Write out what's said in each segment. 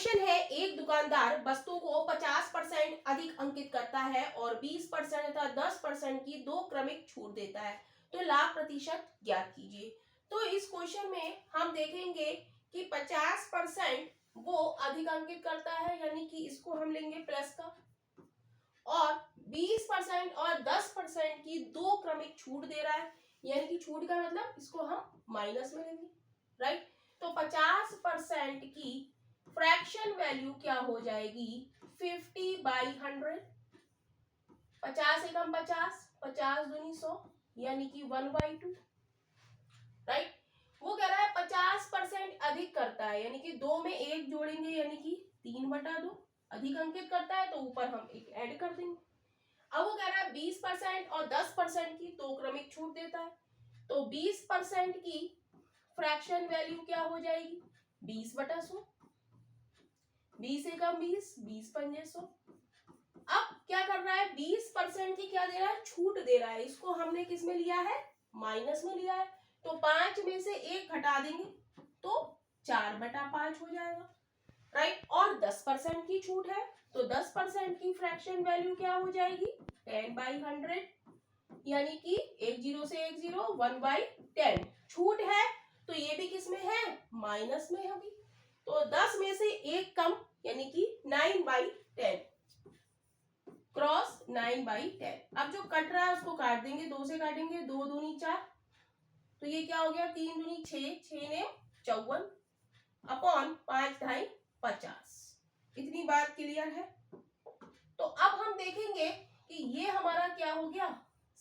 Question है, एक दुकानदार वस्तु को 50% अधिक अंकित करता है और 20% तथा 10% की दो क्रमिक छूट देता है, तो लाभ प्रतिशत ज्ञात कीजिए। तो इस क्वेश्चन में हम देखेंगे कि 50% वो अधिक अंकित करता है, यानी कि इसको हम लेंगे प्लस का, और 20% और 10% की दो क्रमिक छूट दे रहा है, यानी कि छूट का मतलब इसको हम माइनस में लेंगे, राइट। तो 50% की फ्रैक्शन वैल्यू क्या हो जाएगी, 50/100, 50 एकम 50, 50 दूनी 100, यानी कि 1/2, राइट। वो कह रहा है 50% अधिक करता है, यानी कि दो में एक जोड़ेंगे, यानी कि 3/2 अधिक अंकित करता है, तो ऊपर हम एक ऐड कर देंगे। अब वो कह रहा है 20% और 10% की दो क्रमिक छूट देता है, तो 20% की फ्रैक्शन वैल्यू क्या हो जाएगी, 20/100, 20 एकम 20, 20 पंजे 100। अब क्या कर रहा है, 20% की क्या दे रहा है, छूट दे रहा है, इसको हमने किस में लिया है, माइनस में लिया है, तो 5 में से 1 घटा देंगे तो 4/5 हो जाएगा, राइट। और 10% की छूट है, तो 10% की फ्रैक्शन वैल्यू क्या हो जाएगी, 10/100, यानी कि 1 0 से 1 0, 1/10 छूट है, तो ये भी किस में है, माइनस में है अभी, तो 10 में से 1 कम, यानी कि 9/10, क्रॉस 9/10। अब जो कट रहा है उसको काट देंगे, 2 से काटेंगे, 2 दूनी 4, तो ये क्या हो गया, 3 दूनी 6, 6 ने 54, अपॉन 5 ढाई 50। इतनी बात क्लियर है। तो अब हम देखेंगे कि ये हमारा क्या हो गया,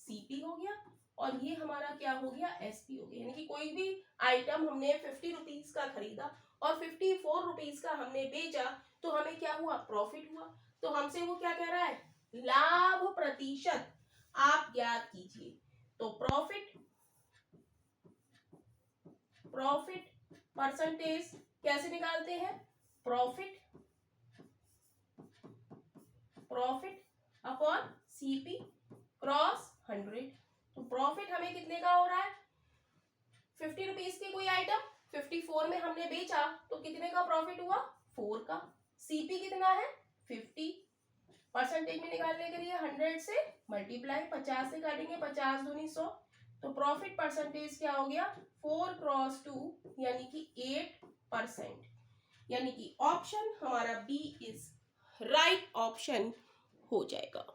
सीपी हो गया, और ये हमारा क्या हो गया, एसपी हो गया। यानी कि कोई भी आइटम हमने 50 रुपीज का खरीदा और 54 रुपीज का हमने बेचा, तो हमें क्या हुआ, प्रॉफिट हुआ। तो हमसे वो क्या कह रहा है, लाभ प्रतिशत आप ज्ञात कीजिए। तो प्रॉफिट परसेंटेज कैसे निकालते हैं, प्रॉफिट अपॉन सीपी क्रॉस 100। तो प्रॉफिट हमें कितने का हो रहा है, 50 रुपीज की कोई आइटम 54 में हमने बेचा, तो कितने का प्रॉफिट हुआ, 4 का। सीपी कितना है, 50, परसेंटेज में निकालने के लिए 100 से मल्टीप्लाई, 50 से काटेंगे, 50 दूनी 100, तो प्रॉफिट परसेंटेज क्या हो गया, 4/2, यानी कि 8%, यानी कि ऑप्शन हमारा बी इज राइट ऑप्शन हो जाएगा।